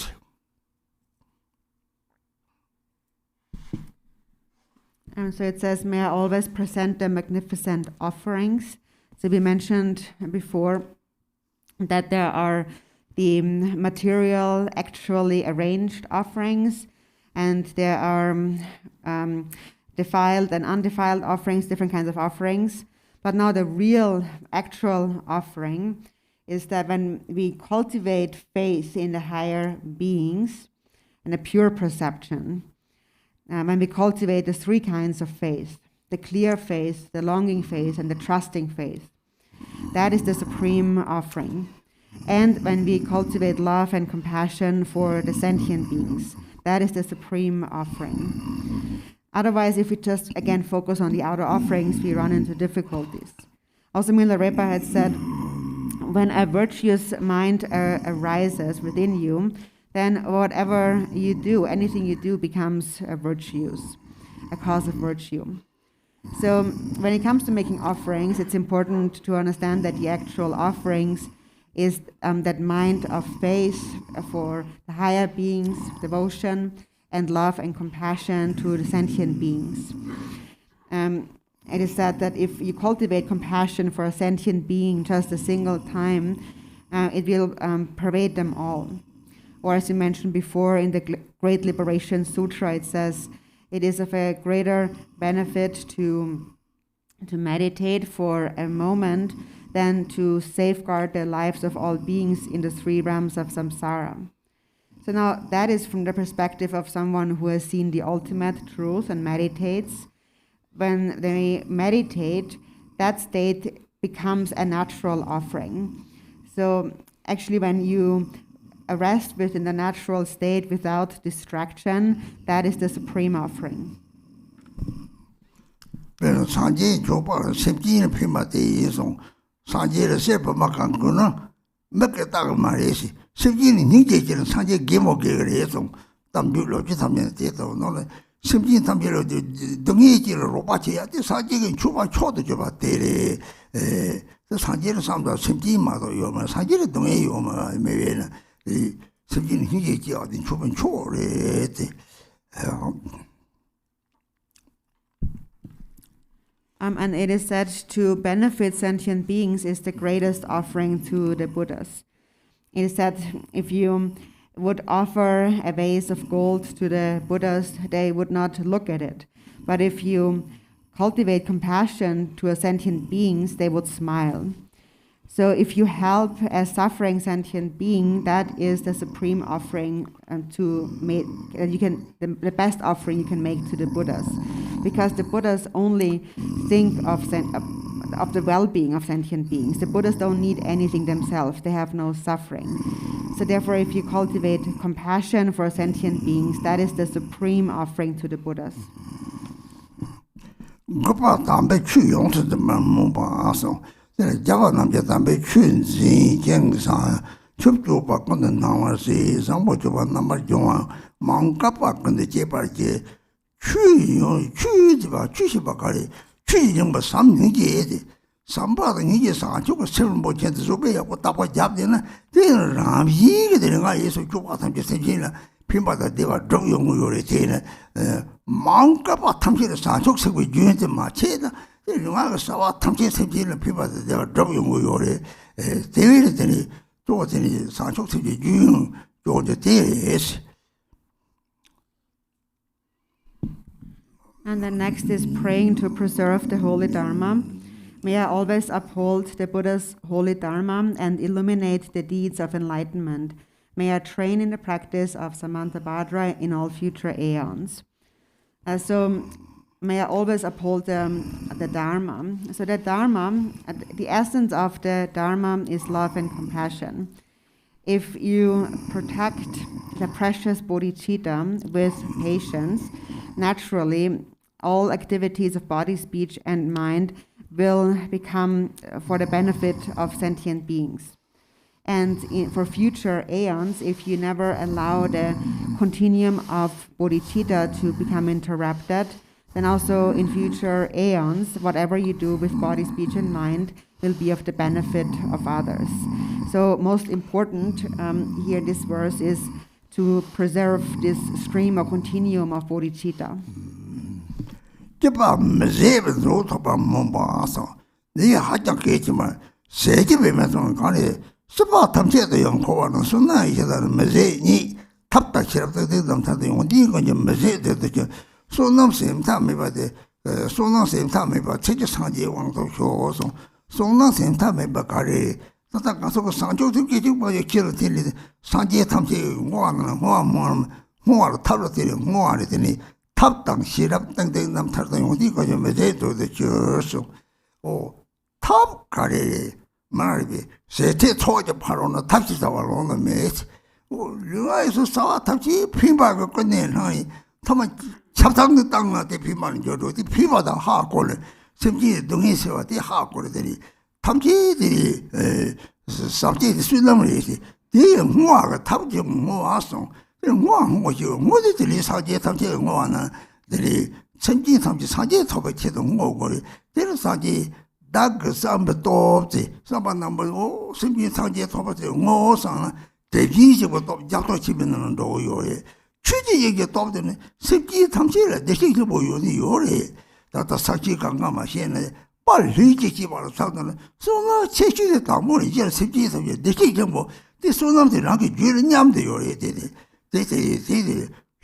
And so it says, may I always present the magnificent offerings. So we mentioned before that there are the material, actually arranged offerings, and there are defiled and undefiled offerings, different kinds of offerings. But now the real, actual offering is that when we cultivate faith in the higher beings and a pure perception, when we cultivate the three kinds of faith, the clear faith, the longing faith, and the trusting faith, that is the supreme offering. and when we cultivate love and compassion for the sentient beings. That is the supreme offering. Otherwise, if we just again focus on the outer offerings, we run into difficulties. Also, Milarepa had said, when a virtuous mind arises within you, then whatever you do, anything you do becomes virtuous, a cause of virtue. So when it comes to making offerings, it's important to understand that the actual offerings is that mind of faith for the higher beings, devotion, and love and compassion to the sentient beings. It is said that if you cultivate compassion for a sentient being just a single time, it will pervade them all. Or as you mentioned before, in the Great Liberation Sutra, it says, it is of a greater benefit to meditate for a moment than to safeguard the lives of all beings in the three realms of samsara. So now that is from the perspective of someone who has seen the ultimate truth and meditates. When they meditate, that state becomes a natural offering. So actually when you rest within the natural state without distraction, that is the supreme offering. Pero sanje jopa septine prima de yesong sanje le sepa makanguna maketa maresi septine ninje jere sanje gemo gere yesong tamju lo ji tamne de to no le septine tamje lo de dongi jere roba che ya de sanje ge chuba chodo joba de sanje le samda septine ma do yo ma sanje le dongi yo ma mewe na septine ninje ji adin chuban chore de and it is said to benefit sentient beings is the greatest offering to the Buddhas. It is said if you would offer a vase of gold to the Buddhas, they would not look at it. But if you cultivate compassion to a sentient beings, they would smile. So if you help a suffering sentient being, that is the supreme offering to make. The best offering you can make to the Buddhas, because the Buddhas only think of the well-being of sentient beings. The Buddhas don't need anything themselves; they have no suffering. So therefore, if you cultivate compassion for sentient beings, that is the supreme offering to the Buddhas. Java Namja Tambe Chun Zin, Jeng San, Chupto Pakon the Namasi, Zambojoba Namar Jonga, Mankapa and the Jeparje, Chuba, Chushibakari, Chuyamba, some Nigi, somebody Nigi, took a 7 bochent Zubia, what up a job dinner, then Ram Yi, the Ringais of Chubatam Jesina, Pimba that they were drunk young retainer, Mankapa Tamsi, San took with Junit Macheda. 사와 탐지 생기는 피바도 내가 접용 요래 대외에 되니 또 되니 상속 생기 중 요제 대스. And the next is praying to preserve the holy Dharma. May I always uphold the Buddha's holy Dharma and illuminate the deeds of enlightenment. May I train in the practice of Samantabhadra in all future aeons. So may I always uphold the Dharma. So the Dharma, the essence of the Dharma is love and compassion. If you protect the precious bodhicitta with patience, naturally all activities of body, speech, and mind will become for the benefit of sentient beings. And for future aeons, if you never allow the continuum of bodhicitta to become interrupted, then also in future aeons, whatever you do with body, speech, and mind will be of the benefit of others. So most important here, this verse is to preserve this stream or continuum of bodhicitta. So nam same time maybe so nam same time maybe take sanje wang to show so nam same time maybe kare tata kaso sanjo to get you by your killer till sanje tamje one tablet one it tap tang shit up tang nam tartan yodi ko me to the church oh tap kare 말이 세태 초제 바로는 탑시 잡아로는 매스 류아에서 사와 탑시 피바가 끝내는 타만 잡상도 땅한테 피만 줘도 피바다 하고를 심지 동에서 대 하고들이 탐지들이 삼지 수능을 해서 대응화가 탑지 모아서 모아서 모두들이 사제 탐지 모아는 들이 천지 탐지 사제 토백해도 모고를 대를 사제 다그 삼베 또지 삼반 넘버 심지 사제 토백해 모상 대기지고 또 약도 집에는 로요에 취지 얘기 또 되는 심지 탐지를 대시게 보여니 요래 다다 사지 강가마 시에는 빨리 지기바로 사는 소나 체취의 담을 이제 심지에서 대시게 뭐 대소남들한테 죄를 냠도 요래 되네 대대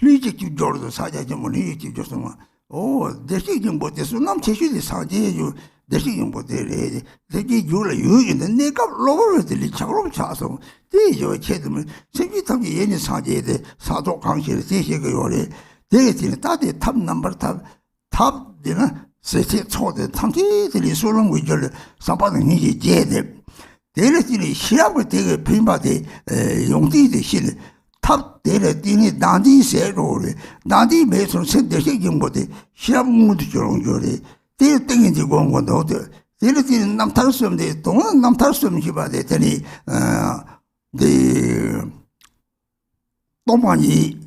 리직지 조르도 사자지 뭐 리직지 조성아 오 대시게 뭐 대소남 체취의 사제요 대시게 뭐 되래 대기 요래 요인데 내가 로버들이 차로 차서 대저 체들면 심지 탐지 예니 사제에 사도 강실에 대시게 요래 대기는 따대 탑 넘버 탑 되는 세세 초대 탐지들이 소는 위절 사바는 이제 제대 대리들이 시합을 되게 빈바데 용디의 실 탑 대리들이 난디세로래 난디 매선 세대식 정보데 시합 모두 저런저래 대리 땡인지 공원도 대리들이 남탈 수 없는데 동은 남탈 수 없는 기바데 되니 네 동반이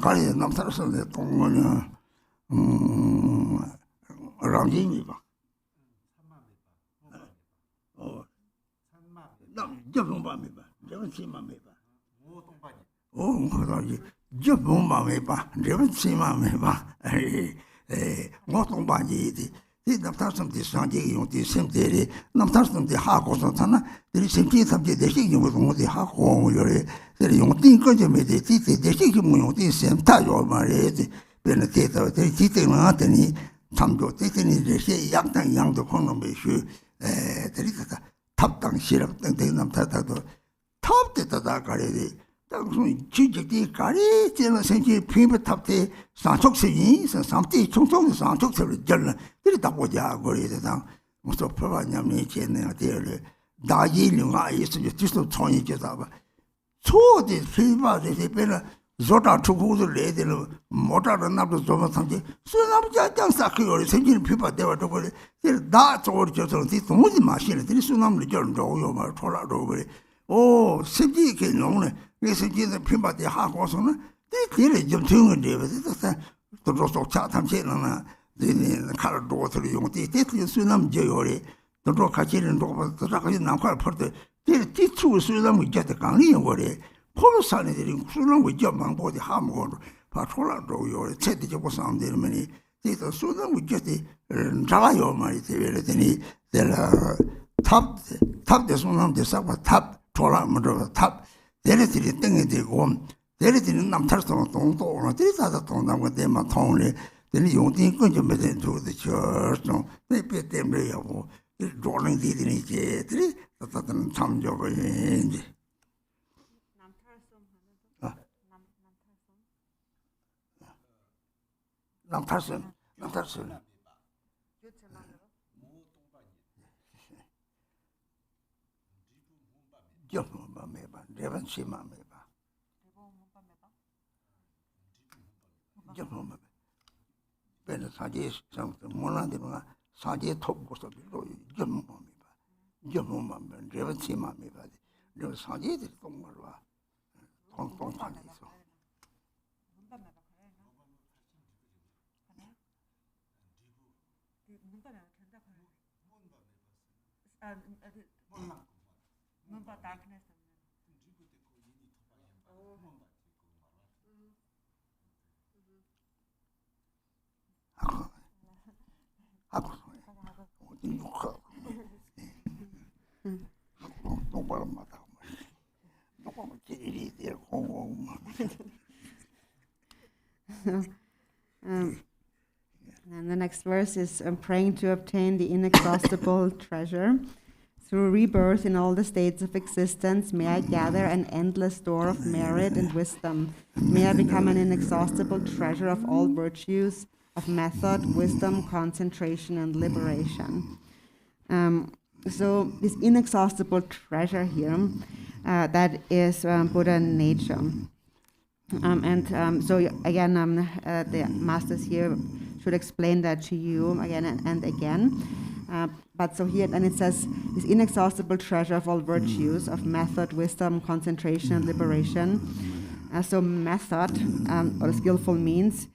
가리 남탈 수 없는데 동은 랑진이가 저봉밤이봐. 저번 치마매봐. 그러지. 저봉밤이봐. 저번 치마매봐. 모통반이지. 이 남타섬데 상제 용데 셈데리 남타섬데 하고서 타나 들이 셈지 탐제 대식 용도 하고 요래 들이 용딩 거점에데 티티 대식 용도 셈타요 말이지. 베네테다 들이 티티는 하더니 참조 티티니 대식 양당 양도 보는 배슈 들이다 탑당 시럽 등등 남타다도 탑때다 가리디 당순 지직디 가리 제는 생기 피부 탑때 산속세이 산삼티 총총 산속세를 절는 들이다 보자 거리다 무슨 표현냐면 제는 어디를 다이링아 있으면 뒤서 총이 제다봐 초디 피바데 베나 조다 추구들 레들 모다는 나도 좀 상지 수남자 장사크요 생기는 피바 대와도 그래 다 저걸 저서 뒤통지 마시는 들이 수남을 저러요 말 돌아도 그래 오 생기게 농네 그래서 지금 피바대 하고서는 뒤를 좀 등을 내버려서 또또 차탐체는 네 칼도 들이 용띠 뒤에 수남 저요래 또 같이는 또 같이 남칼 퍼때 뒤 수남 이제 강이 거래 포르산들이 수능 위저 망보디 하모로 파톨라도 요 체디고 상대면이 뒤도 수능 위저디 자와요 말이 되더니 내가 탑 대수남데 사과 탑 돌아면서 탑 데리들이 땡이 되고 데리들은 남탈성 동도로 데리다다 동남고 대만 통을 데리 용딩 건좀 매된 저도 저좀 내배 때문에요 로링 디디니 이제 데리 다다는 참조를 이제 남탈선 저만매봐 레번 시만매봐 저만 배는 사제 상도 몰라되면 사제 톱고서 빌로 저만 레번 시만매봐 저 사제들이 동물로 와 동판에 있어 And the next verse is praying to obtain the inexhaustible treasure. Through rebirth in all the states of existence, may I gather an endless store of merit and wisdom. May I become an inexhaustible treasure of all virtues, of method, wisdom, concentration, and liberation. So this inexhaustible treasure here, that is Buddha nature. So again, the masters here should explain that to you again and again. But so here, and it says, this inexhaustible treasure of all virtues, of method, wisdom, concentration, and liberation. So method, or skillful means,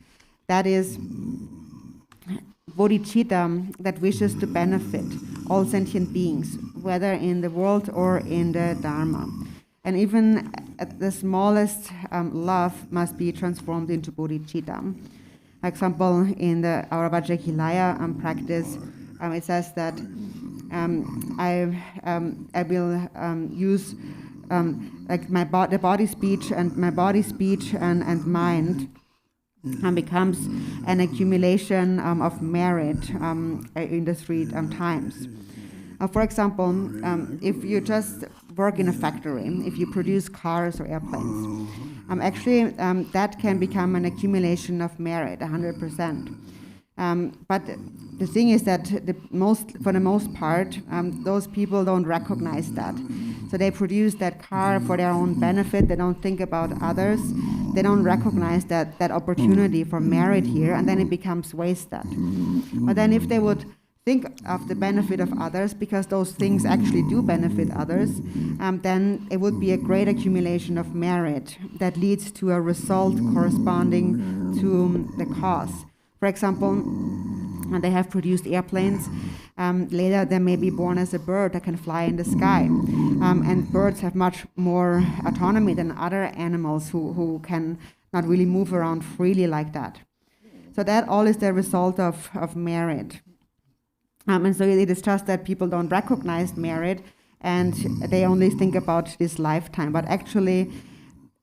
that is bodhicitta that wishes to benefit all sentient beings, whether in the world or in the Dharma. And even at the smallest love must be transformed into bodhicitta. For example, in the Aurabhajahilaya practice, it says that I will use like the body speech and my body speech and mind becomes an accumulation of merit in the three times. For example, if you just work in a factory, if you produce cars or airplanes, actually that can become an accumulation of merit, 100%. But the thing is that for the most part, those people don't recognize that. So they produce that car for their own benefit. They don't think about others. They don't recognize that opportunity for merit here, and then it becomes wasted. But then if they would think of the benefit of others, because those things actually do benefit others, then it would be a great accumulation of merit that leads to a result corresponding to the cause. For example, they have produced airplanes. Later, they may be born as a bird that can fly in the sky. And birds have much more autonomy than other animals who can not really move around freely like that. So that all is the result of merit. And so it is just that people don't recognize merit and they only think about this lifetime. But actually,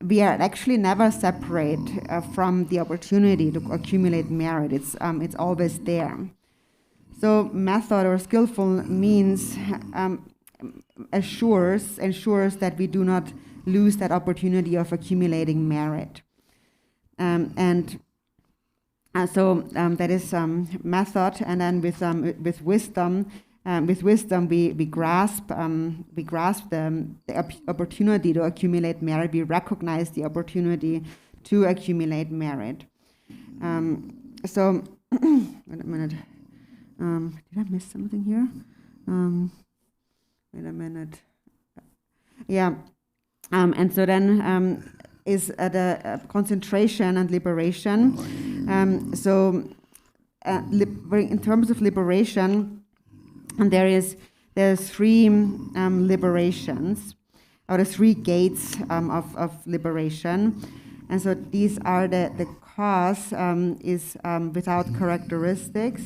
we are actually never separate from the opportunity to accumulate merit. It's always there. So method or skillful means ensures that we do not lose that opportunity of accumulating merit. So that is method, and then with wisdom, we grasp the opportunity to accumulate merit. We recognize the opportunity to accumulate merit. So wait a minute. Did I miss something here? Wait a minute. Yeah. And so then is the concentration and liberation. In terms of liberation, and there's three liberations, or the three gates of liberation. And so these are the cause is without characteristics.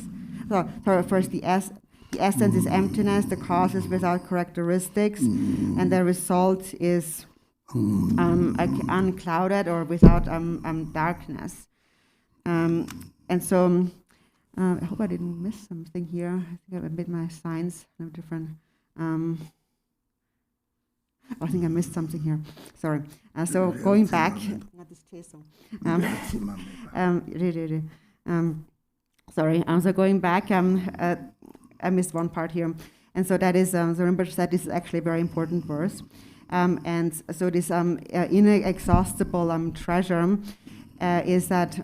So first the essence is emptiness, the cause is without characteristics, and the result is unclouded or without darkness. And so I hope I didn't miss something here. I think I made my signs different. I think I missed something here. Sorry. So going back. Sorry. So going back, I missed one part here. And so that is, so Rinpoche said this is actually a very important verse. And so this inexhaustible treasure is that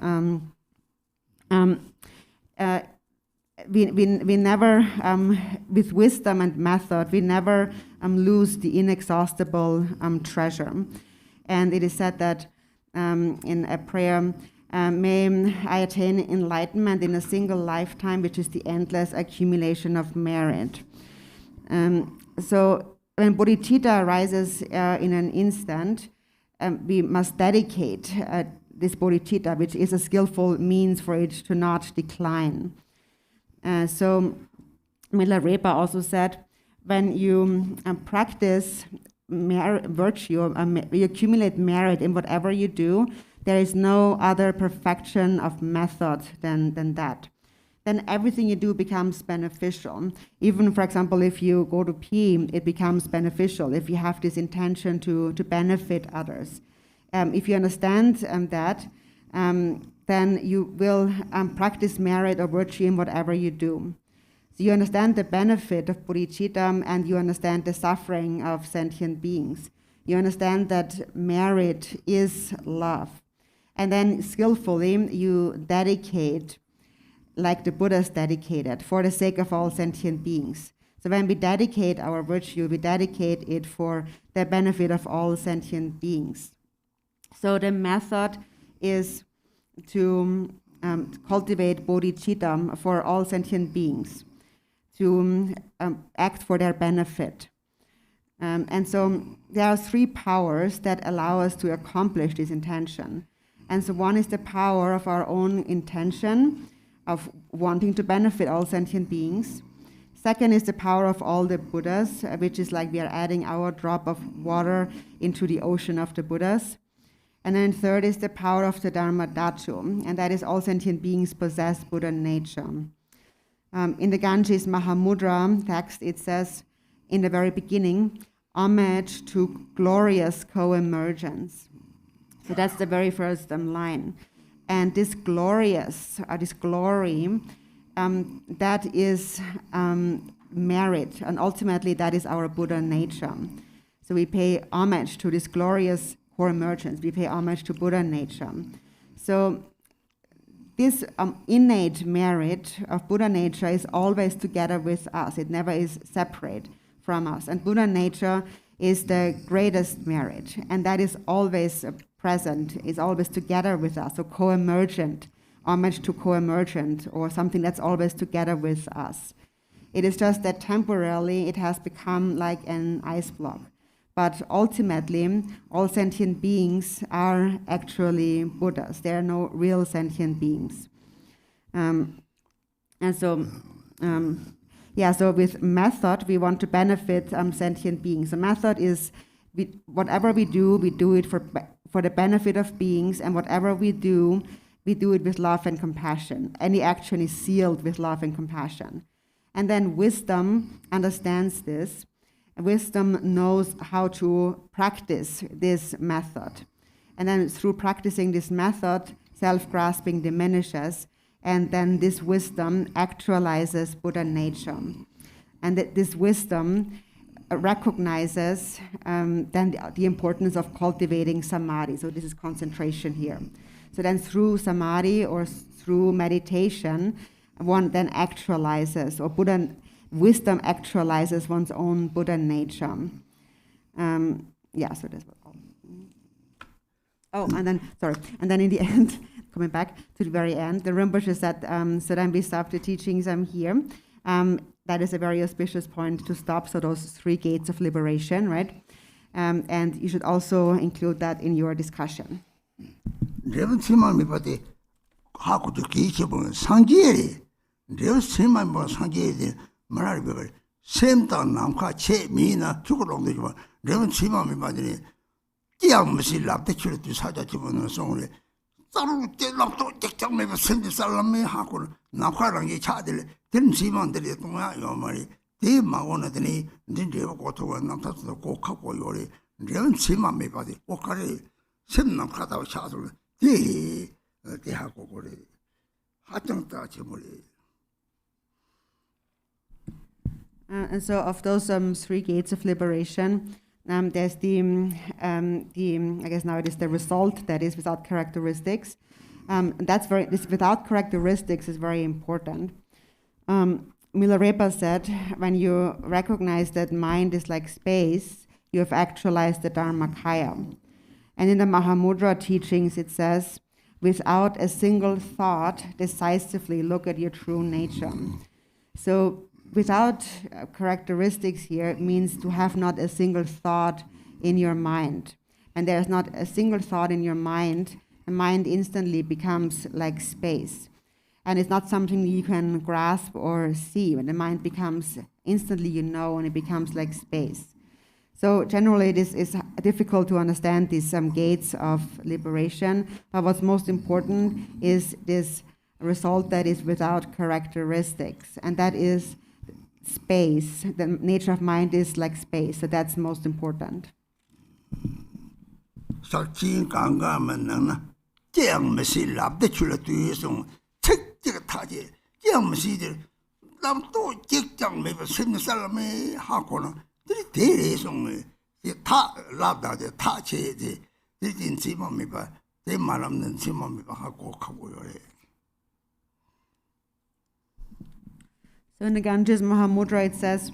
we never, with wisdom and method, we never lose the inexhaustible treasure. And it is said that in a prayer, may I attain enlightenment in a single lifetime, which is the endless accumulation of merit. So when bodhicitta arises in an instant, we must dedicate this bodhicitta, which is a skillful means for it to not decline. So Milarepa also said, when you practice virtue, you accumulate merit in whatever you do, there is no other perfection of method than that. Then everything you do becomes beneficial. Even, for example, if you go to pee, it becomes beneficial if you have this intention to benefit others. If you understand that, then you will practice merit or virtue in whatever you do. So you understand the benefit of bodhicitta and you understand the suffering of sentient beings. You understand that merit is love. And then skillfully you dedicate, like the Buddhas dedicated, for the sake of all sentient beings. So when we dedicate our virtue, we dedicate it for the benefit of all sentient beings. So the method is to cultivate bodhicitta for all sentient beings, to act for their benefit. And so there are three powers that allow us to accomplish this intention. And so one is the power of our own intention of wanting to benefit all sentient beings. Second is the power of all the Buddhas, which is like we are adding our drop of water into the ocean of the Buddhas. And then third is the power of the Dharma Dhatu, and that is all sentient beings possess Buddha nature. In the Ganges Mahamudra text, it says, in the very beginning, homage to glorious co-emergence. So that's the very first line. And this glorious, this glory, that is merit, and ultimately that is our Buddha nature. So we pay homage to this glorious co-emergence. We pay homage to Buddha nature. So this innate merit of Buddha nature is always together with us. It never is separate from us. And Buddha nature is the greatest merit, and that is always present, is always together with us, so co-emergent, homage to co-emergent, or something that's always together with us. It is just that temporarily it has become like an ice block. But ultimately, all sentient beings are actually Buddhas. There are no real sentient beings. So with method, we want to benefit sentient beings. The method is, whatever we do it for the benefit of beings, and whatever we do it with love and compassion. Any action is sealed with love and compassion. And then wisdom understands this. Wisdom knows how to practice this method. And then through practicing this method, self-grasping diminishes, and then this wisdom actualizes Buddha nature. And this wisdom recognizes then the importance of cultivating samadhi. So this is concentration here. So then through samadhi or through meditation, one then actualizes, or wisdom actualizes one's own Buddha nature. So that's what. And then in the end, coming back to the very end, the Rinpoche said, so then we stop the teachings here. That is a very auspicious point to stop, so those 3 gates of liberation, right? And you should also include that in your discussion. And so of those 3 gates of liberation, there's the I guess now it is the result, that is without characteristics. This without characteristics is very important. Milarepa said, when you recognize that mind is like space, you have actualized the Dharmakaya. And in the Mahamudra teachings it says, without a single thought, decisively look at your true nature. So without characteristics here means to have not a single thought in your mind. And there's not a single thought in your mind, the mind instantly becomes like space. And it's not something you can grasp or see. When the mind becomes instantly, and it becomes like space. So generally this is difficult to understand, these gates of liberation. But what's most important is this result that is without characteristics. And that is space. The nature of mind is like space. So that's most important. 또 직장 매번 세명 사람이 하고는 들이 대래송에 다 라다데 다 제제 들진 지맘이봐 내 말 없는 지맘이봐 하고 가고요. So in the Ganges Mahamudra it says,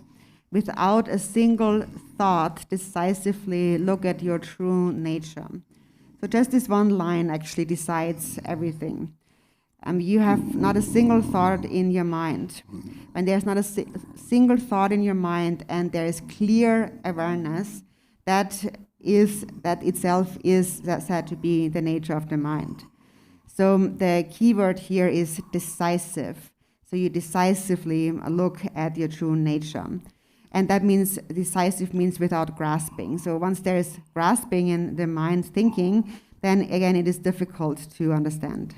without a single thought, decisively look at your true nature. So just this one line actually decides everything. You have not a single thought in your mind. When there's not a single thought in your mind and there is clear awareness, that itself is said to be the nature of the mind. So the key word here is decisive. So you decisively look at your true nature. And that means decisive means without grasping. So once there is grasping in the mind thinking, then again it is difficult to understand.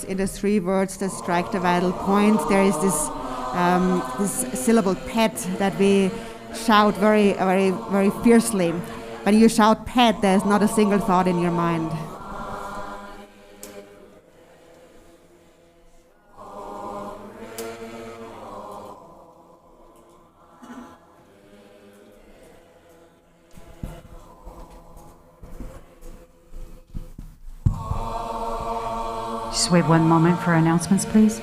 In the three words that strike the vital point, there is this syllable pet that we shout very, very, very fiercely. When you shout pet, there's not a single thought in your mind. Just wait one moment for announcements, please.